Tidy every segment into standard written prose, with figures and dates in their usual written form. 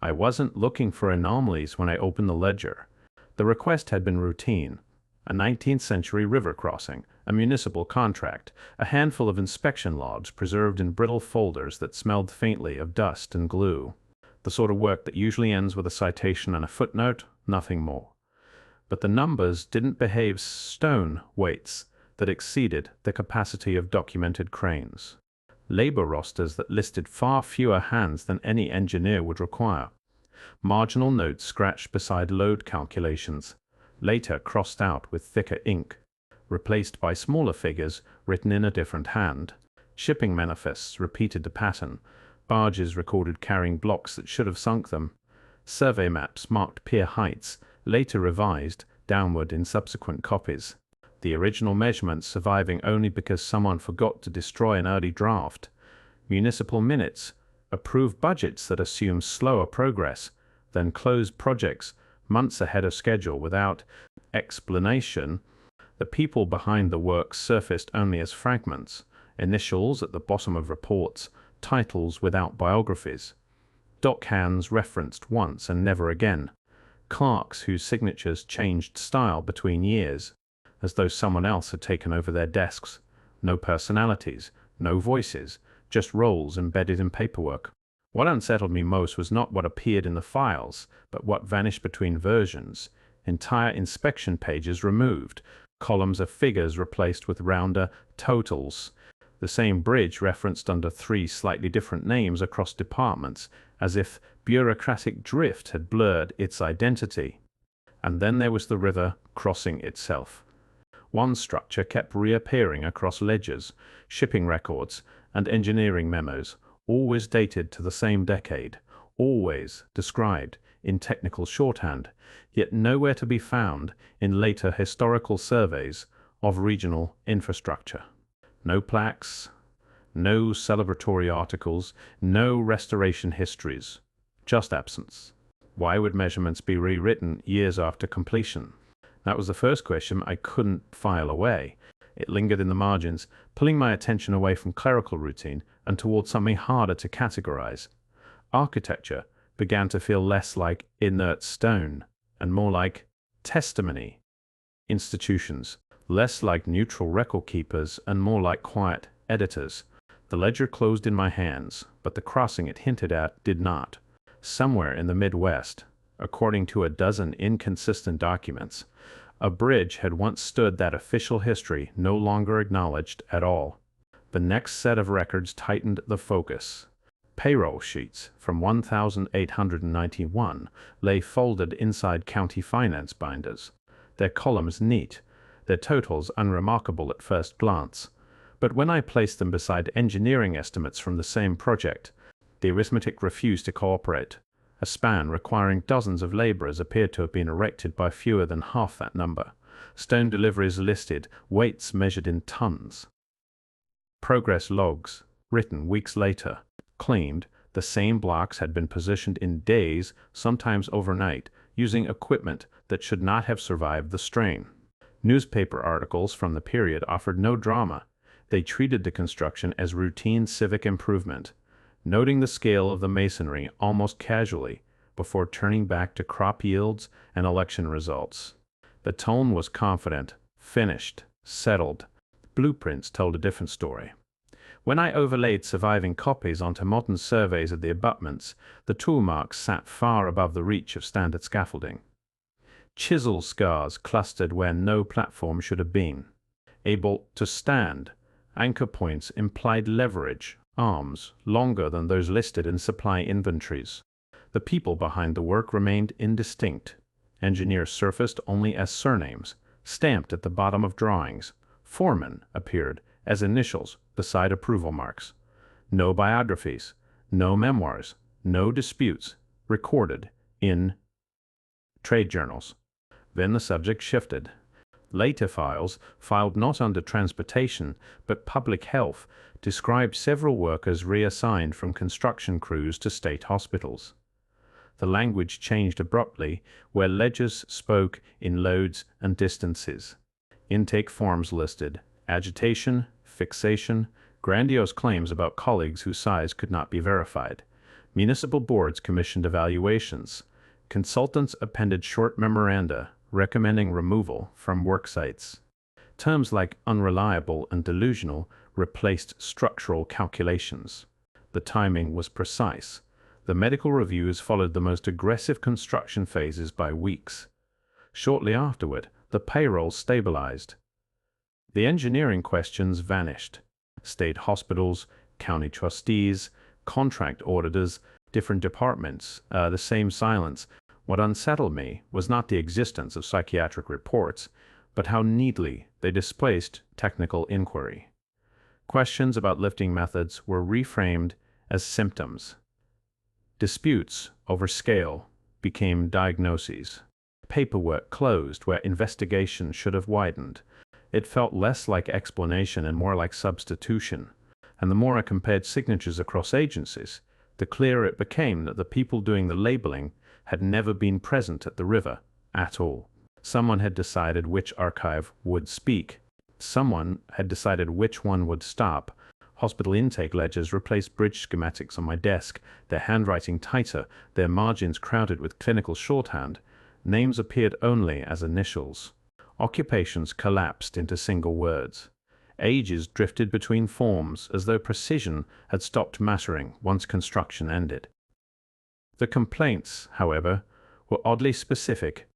I wasn't looking for anomalies when I opened the ledger. The request had been routine. A 19th-century river crossing, a municipal contract, a handful of inspection logs preserved in brittle folders that smelled faintly of dust and glue. The sort of work that usually ends with a citation and a footnote, nothing more. But the numbers didn't behave stone weights that exceeded the capacity of documented cranes. Labor rosters that listed far fewer hands than any engineer would require. Marginal notes scratched beside load calculations, later crossed out with thicker ink, replaced by smaller figures written in a different hand. Shipping manifests repeated the pattern. Barges recorded carrying blocks that should have sunk them. Survey maps marked pier heights, later revised downward in subsequent copies. The original measurements surviving only because someone forgot to destroy an early draft. Municipal minutes approve budgets that assume slower progress, then close projects months ahead of schedule without explanation. The people behind the work surfaced only as fragments, initials at the bottom of reports, titles without biographies. Dock hands referenced once and never again. Clerks whose signatures changed style between years, as though someone else had taken over their desks. No personalities, no voices, just roles embedded in paperwork. What unsettled me most was not what appeared in the files, but what vanished between versions. Entire inspection pages removed, columns of figures replaced with rounder totals. The same bridge referenced under 3 slightly different names across departments, as if bureaucratic drift had blurred its identity. And then there was the river crossing itself. One structure kept reappearing across ledgers, shipping records, and engineering memos, always dated to the same decade, always described in technical shorthand, yet nowhere to be found in later historical surveys of regional infrastructure. No plaques, no celebratory articles, no restoration histories, just absence. Why would measurements be rewritten years after completion? That was the first question I couldn't file away. It lingered in the margins, pulling my attention away from clerical routine and towards something harder to categorize. Architecture began to feel less like inert stone and more like testimony. Institutions, less like neutral record keepers and more like quiet editors. The ledger closed in my hands, but the crossing it hinted at did not. Somewhere in the Midwest, according to a dozen inconsistent documents, a bridge had once stood that official history no longer acknowledged at all. The next set of records tightened the focus. Payroll sheets from 1891 lay folded inside county finance binders, their columns neat, their totals unremarkable at first glance. But when I placed them beside engineering estimates from the same project, the arithmetic refused to cooperate. A span requiring dozens of laborers appeared to have been erected by fewer than half that number. Stone deliveries listed, weights measured in tons. Progress logs, written weeks later, claimed the same blocks had been positioned in days, sometimes overnight, using equipment that should not have survived the strain. Newspaper articles from the period offered no drama. They treated the construction as routine civic improvement, noting the scale of the masonry almost casually before turning back to crop yields and election results. The tone was confident, finished, settled. Blueprints told a different story. When I overlaid surviving copies onto modern surveys of the abutments, the tool marks sat far above the reach of standard scaffolding. Chisel scars clustered where no platform should have been. Able to stand, anchor points implied leverage, arms longer than those listed in supply inventories. The people behind the work remained indistinct. Engineers surfaced only as surnames, stamped at the bottom of drawings. Foreman appeared as initials beside approval marks. No biographies, no memoirs, no disputes recorded in trade journals. Then the subject shifted. Later files, filed not under transportation but public health, described several workers reassigned from construction crews to state hospitals. The language changed abruptly, where ledgers spoke in loads and distances. Intake forms listed agitation, fixation, grandiose claims about colleagues whose size could not be verified. Municipal boards commissioned evaluations. Consultants appended short memoranda recommending removal from work sites. Terms like unreliable and delusional replaced structural calculations. The timing was precise. The medical reviews followed the most aggressive construction phases by weeks. Shortly afterward, the payroll stabilized. The engineering questions vanished. State hospitals, county trustees, contract auditors, different departments, the same silence. What unsettled me was not the existence of psychiatric reports, but how neatly they displaced technical inquiry. Questions about lifting methods were reframed as symptoms. Disputes over scale became diagnoses. Paperwork closed where investigation should have widened. It felt less like explanation and more like substitution. And the more I compared signatures across agencies, the clearer it became that the people doing the labeling had never been present at the river at all. Someone had decided which archive would speak. Someone had decided which one would stop. Hospital intake ledgers replaced bridge schematics on my desk, their handwriting tighter, their margins crowded with clinical shorthand. Names appeared only as initials. Occupations collapsed into single words. Ages drifted between forms as though precision had stopped mattering once construction ended. The complaints, however, were oddly specific.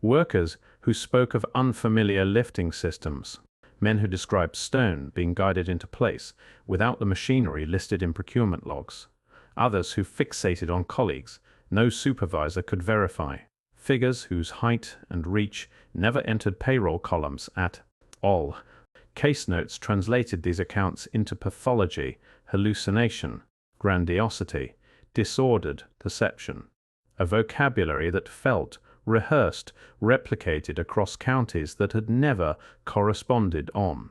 Workers who spoke of unfamiliar lifting systems, men who described stone being guided into place without the machinery listed in procurement logs, others who fixated on colleagues no supervisor could verify, figures whose height and reach never entered payroll columns at all. Case notes translated these accounts into pathology, hallucination, grandiosity, disordered deception, a vocabulary that felt rehearsed, replicated across counties that had never corresponded on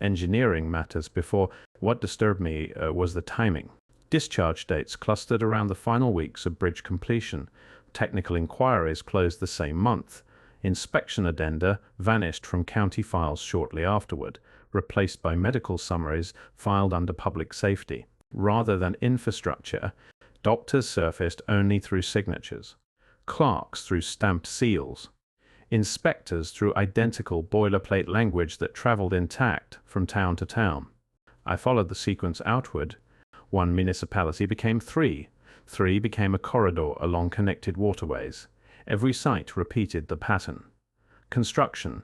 engineering matters before. What disturbed me was the timing. Discharge dates clustered around the final weeks of bridge completion. Technical inquiries closed the same month. Inspection addenda vanished from county files shortly afterward, replaced by medical summaries filed under public safety. Rather than infrastructure, doctors surfaced only through signatures, clerks through stamped seals, inspectors through identical boilerplate language that traveled intact from town to town. I followed the sequence outward. One municipality became three. Three became a corridor along connected waterways. Every site repeated the pattern. Construction,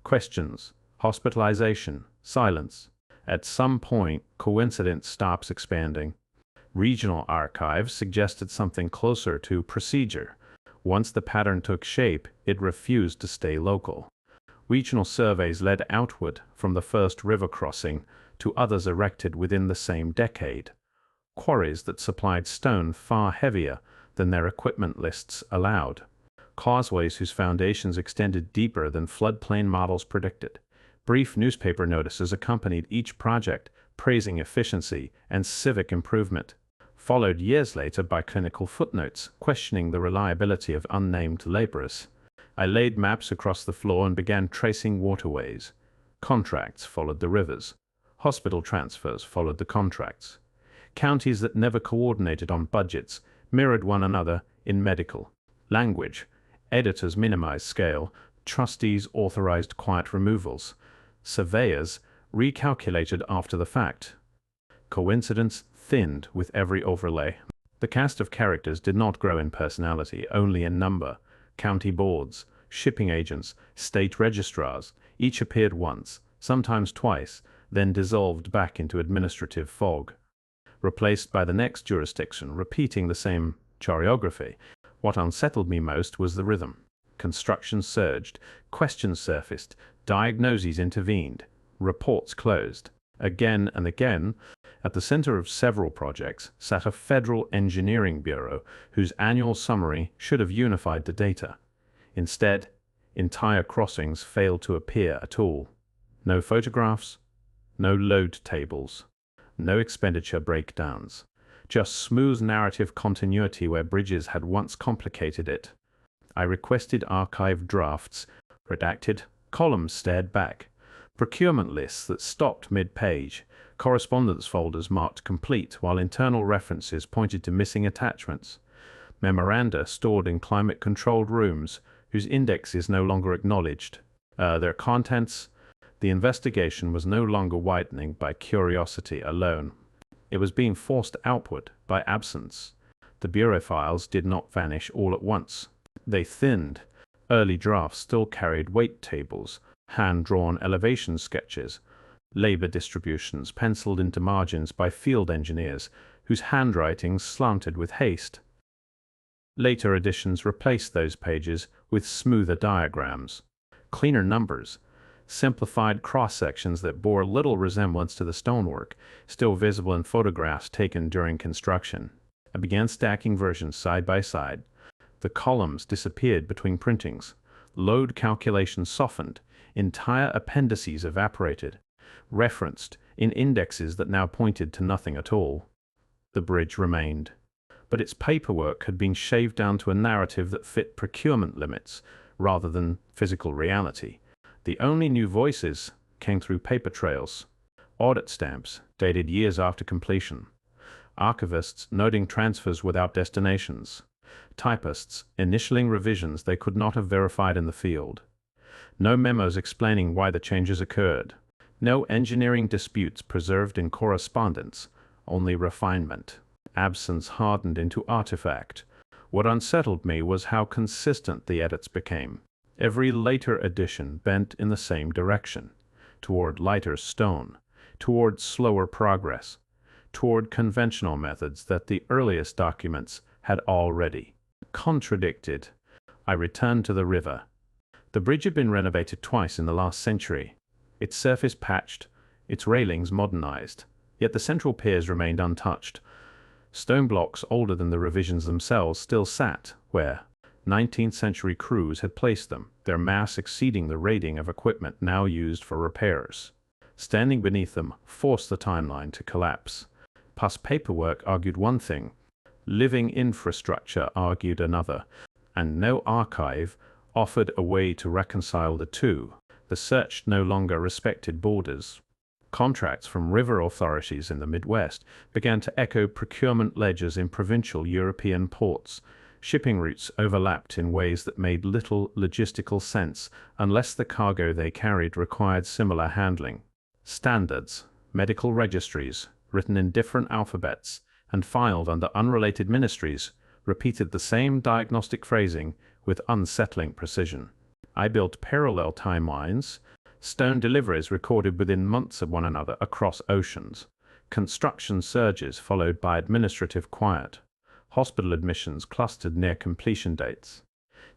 questions, hospitalization, silence. At some point, coincidence stops expanding. Regional archives suggested something closer to procedure. Once the pattern took shape, it refused to stay local. Regional surveys led outward from the first river crossing to others erected within the same decade. Quarries that supplied stone far heavier than their equipment lists allowed. Causeways whose foundations extended deeper than floodplain models predicted. Brief newspaper notices accompanied each project, praising efficiency and civic improvement, followed years later by clinical footnotes questioning the reliability of unnamed laborers. I laid maps across the floor and began tracing waterways. Contracts followed the rivers. Hospital transfers followed the contracts. Counties that never coordinated on budgets mirrored one another in medical language. Editors minimized scale. Trustees authorized quiet removals. Surveyors recalculated after the fact. Coincidence thinned with every overlay. The cast of characters did not grow in personality, only in number. County boards, shipping agents, state registrars, each appeared once, sometimes twice, then dissolved back into administrative fog, replaced by the next jurisdiction repeating the same choreography. What unsettled me most was the rhythm. Construction surged, questions surfaced, diagnoses intervened, reports closed. Again and again, at the center of several projects sat a federal engineering bureau whose annual summary should have unified the data. Instead, entire crossings failed to appear at all. No photographs, no load tables, no expenditure breakdowns, just smooth narrative continuity where bridges had once complicated it. I requested archived drafts, redacted, columns stared back, procurement lists that stopped mid-page, Correspondence folders marked complete, while internal references pointed to missing attachments. Memoranda stored in climate-controlled rooms, whose indexes no longer acknowledged their contents. The investigation was no longer widening by curiosity alone. It was being forced outward by absence. The bureau files did not vanish all at once. They thinned. Early drafts still carried weight tables, hand-drawn elevation sketches, labor distributions penciled into margins by field engineers, whose handwriting slanted with haste. Later editions replaced those pages with smoother diagrams, cleaner numbers, simplified cross-sections that bore little resemblance to the stonework, still visible in photographs taken during construction. I began stacking versions side by side. The columns disappeared between printings. Load calculations softened. Entire appendices evaporated, referenced in indexes that now pointed to nothing at all. The bridge remained, but its paperwork had been shaved down to a narrative that fit procurement limits rather than physical reality. The only new voices came through paper trails, audit stamps dated years after completion, archivists noting transfers without destinations, typists initialing revisions they could not have verified in the field. No memos explaining why the changes occurred. No engineering disputes preserved in correspondence, only refinement. Absence hardened into artifact. What unsettled me was how consistent the edits became. Every later edition bent in the same direction, toward lighter stone, toward slower progress, toward conventional methods that the earliest documents had already contradicted. I returned to the river. The bridge had been renovated twice in the last century, its surface patched, its railings modernized, yet the central piers remained untouched. Stone blocks older than the revisions themselves still sat where 19th century crews had placed them, their mass exceeding the rating of equipment now used for repairs. Standing beneath them forced the timeline to collapse. Past paperwork argued one thing, living infrastructure argued another, and no archive offered a way to reconcile the two. The search no longer respected borders. Contracts from river authorities in the Midwest began to echo procurement ledgers in provincial European ports. Shipping routes overlapped in ways that made little logistical sense unless the cargo they carried required similar handling. Standards, medical registries, written in different alphabets and filed under unrelated ministries, repeated the same diagnostic phrasing with unsettling precision. I built parallel timelines, stone deliveries recorded within months of one another across oceans, construction surges followed by administrative quiet, hospital admissions clustered near completion dates,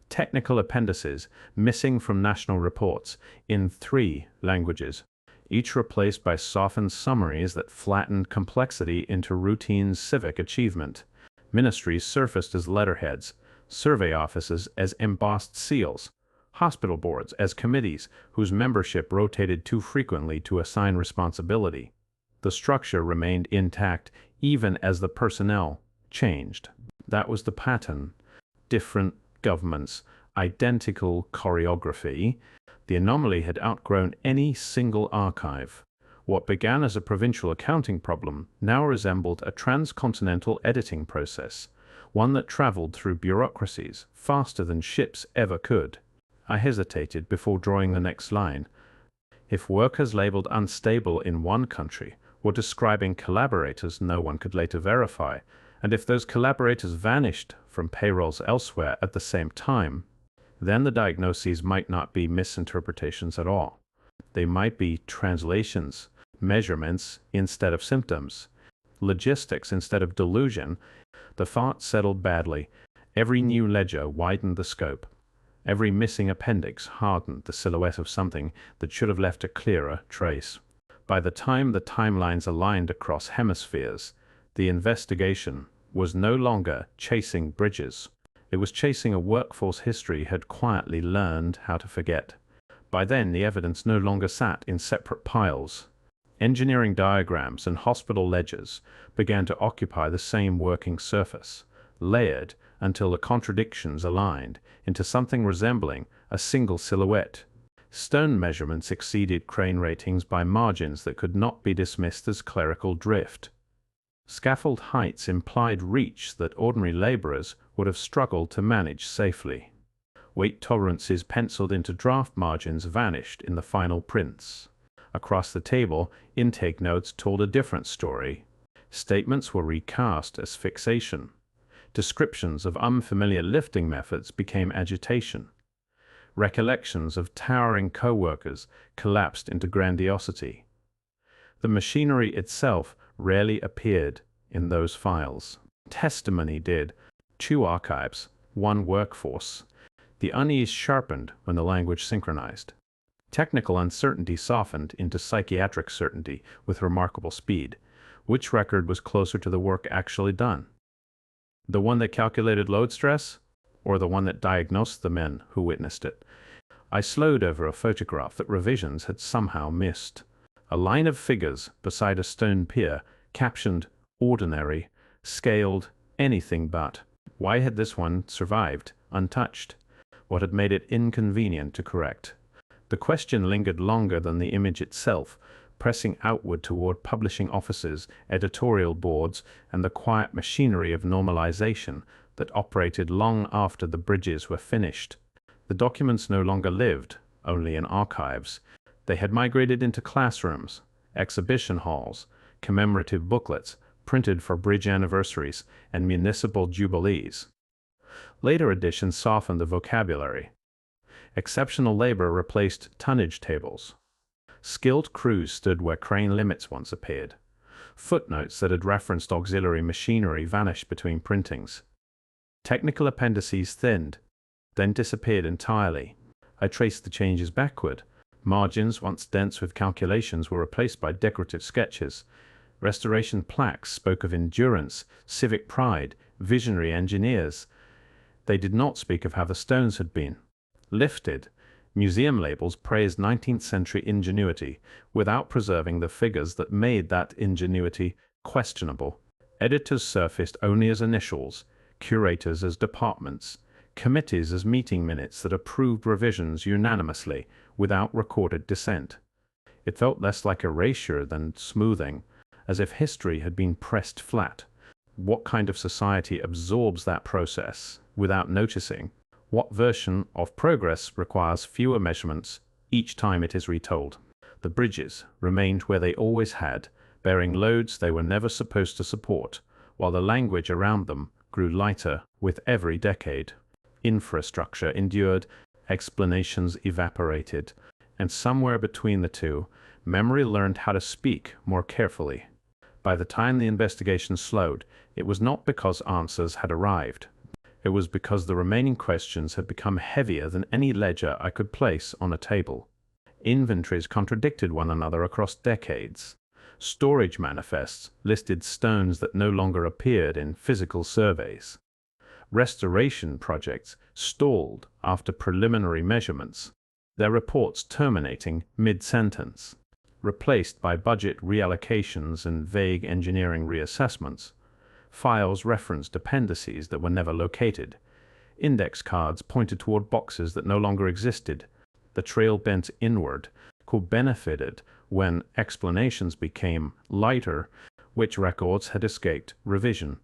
technical appendices missing from national reports in 3 languages, each replaced by softened summaries that flattened complexity into routine civic achievement. Ministries surfaced as letterheads, survey offices as embossed seals, hospital boards as committees whose membership rotated too frequently to assign responsibility. The structure remained intact even as the personnel changed. That was the pattern. Different governments, identical choreography. The anomaly had outgrown any single archive. What began as a provincial accounting problem now resembled a transcontinental editing process, one that traveled through bureaucracies faster than ships ever could. I hesitated before drawing the next line. If workers labeled unstable in one country were describing collaborators no one could later verify, and if those collaborators vanished from payrolls elsewhere at the same time, then the diagnoses might not be misinterpretations at all. They might be translations, measurements instead of symptoms, logistics instead of delusion. The thought settled badly. Every new ledger widened the scope. Every missing appendix hardened the silhouette of something that should have left a clearer trace. By the time the timelines aligned across hemispheres, the investigation was no longer chasing bridges. It was chasing a workforce history had quietly learned how to forget. By then, the evidence no longer sat in separate piles. Engineering diagrams and hospital ledgers began to occupy the same working surface, layered until the contradictions aligned into something resembling a single silhouette. Stone measurements exceeded crane ratings by margins that could not be dismissed as clerical drift. Scaffold heights implied reach that ordinary laborers would have struggled to manage safely. Weight tolerances penciled into draft margins vanished in the final prints. Across the table, intake notes told a different story. Statements were recast as fixation. Descriptions of unfamiliar lifting methods became agitation. Recollections of towering co-workers collapsed into grandiosity. The machinery itself rarely appeared in those files. Testimony did. 2 archives, 1 workforce. The unease sharpened when the language synchronized. Technical uncertainty softened into psychiatric certainty with remarkable speed. Which record was closer to the work actually done? The one that calculated load stress, or the one that diagnosed the men who witnessed it? I slowed over a photograph that revisions had somehow missed. A line of figures beside a stone pier, captioned ordinary, scaled anything but. Why had this one survived, untouched? What had made it inconvenient to correct? The question lingered longer than the image itself, pressing outward toward publishing offices, editorial boards, and the quiet machinery of normalization that operated long after the bridges were finished. The documents no longer lived, only in archives. They had migrated into classrooms, exhibition halls, commemorative booklets printed for bridge anniversaries and municipal jubilees. Later editions softened the vocabulary. Exceptional labor replaced tonnage tables. Skilled crews stood where crane limits once appeared. Footnotes that had referenced auxiliary machinery vanished between printings. Technical appendices thinned, then disappeared entirely. I traced the changes backward. Margins, once dense with calculations, were replaced by decorative sketches. Restoration plaques spoke of endurance, civic pride, visionary engineers. They did not speak of how the stones had been lifted. Museum labels praised 19th century ingenuity without preserving the figures that made that ingenuity questionable. Editors surfaced only as initials, curators as departments, committees as meeting minutes that approved revisions unanimously without recorded dissent. It felt less like erasure than smoothing, as if history had been pressed flat. What kind of society absorbs that process without noticing? What version of progress requires fewer measurements each time it is retold? The bridges remained where they always had, bearing loads they were never supposed to support, while the language around them grew lighter with every decade. Infrastructure endured, explanations evaporated, and somewhere between the two, memory learned how to speak more carefully. By the time the investigation slowed, it was not because answers had arrived. It was because the remaining questions had become heavier than any ledger I could place on a table. Inventories contradicted one another across decades. Storage manifests listed stones that no longer appeared in physical surveys. Restoration projects stalled after preliminary measurements, their reports terminating mid-sentence, replaced by budget reallocations and vague engineering reassessments. Files referenced appendices that were never located. Index cards pointed toward boxes that no longer existed. The trail bent inward, benefited when explanations became lighter, which records had escaped revision.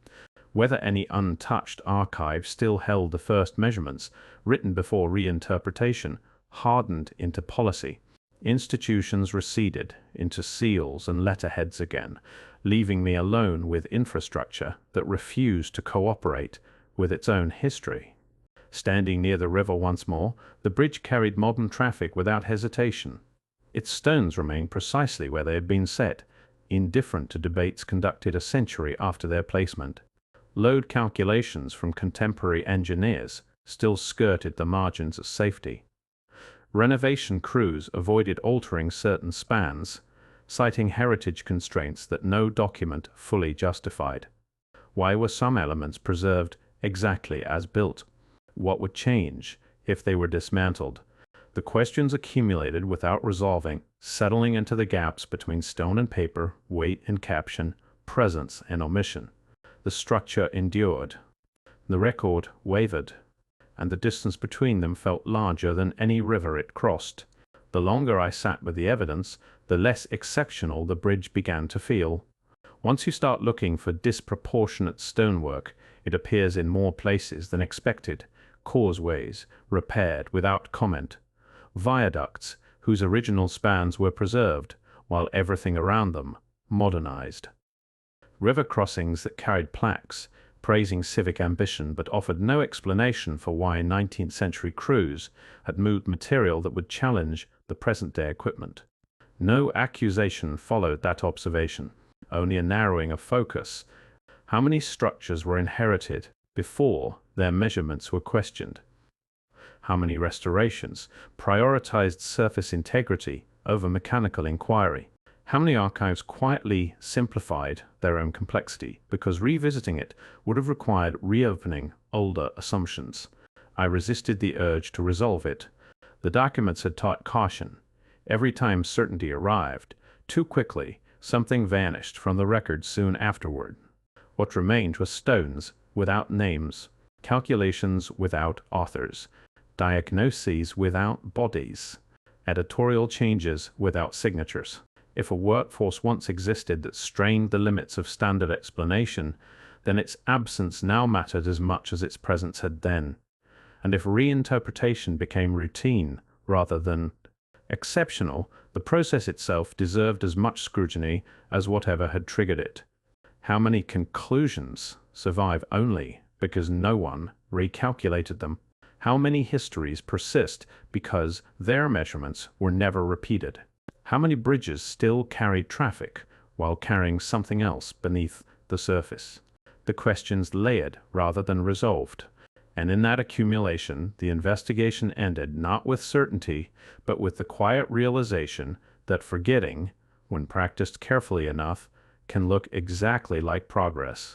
Whether any untouched archive still held the first measurements, written before reinterpretation, hardened into policy. Institutions receded into seals and letterheads again, leaving me alone with infrastructure that refused to cooperate with its own history. Standing near the river once more, the bridge carried modern traffic without hesitation. Its stones remained precisely where they had been set, indifferent to debates conducted a century after their placement. Load calculations from contemporary engineers still skirted the margins of safety. Renovation crews avoided altering certain spans, citing heritage constraints that no document fully justified. Why were some elements preserved exactly as built? What would change if they were dismantled? The questions accumulated without resolving, settling into the gaps between stone and paper, weight and caption, presence and omission. The structure endured. The record wavered, and the distance between them felt larger than any river it crossed. The longer I sat with the evidence, the less exceptional the bridge began to feel. Once you start looking for disproportionate stonework, it appears in more places than expected. Causeways, repaired without comment. Viaducts, whose original spans were preserved, while everything around them, modernized. River crossings that carried plaques, praising civic ambition but offered no explanation for why 19th century crews had moved material that would challenge the present-day equipment. No accusation followed that observation, only a narrowing of focus. How many structures were inherited before their measurements were questioned? How many restorations prioritized surface integrity over mechanical inquiry? How many archives quietly simplified their own complexity because revisiting it would have required reopening older assumptions? I resisted the urge to resolve it. The documents had taught caution. Every time certainty arrived, too quickly, something vanished from the record soon afterward. What remained was stones without names, calculations without authors, diagnoses without bodies, editorial changes without signatures. If a workforce once existed that strained the limits of standard explanation, then its absence now mattered as much as its presence had then. And if reinterpretation became routine rather than exceptional, the process itself deserved as much scrutiny as whatever had triggered it. How many conclusions survive only because no one recalculated them? How many histories persist because their measurements were never repeated? How many bridges still carry traffic while carrying something else beneath the surface? The questions layered rather than resolved. And in that accumulation, the investigation ended not with certainty, but with the quiet realization that forgetting, when practiced carefully enough, can look exactly like progress.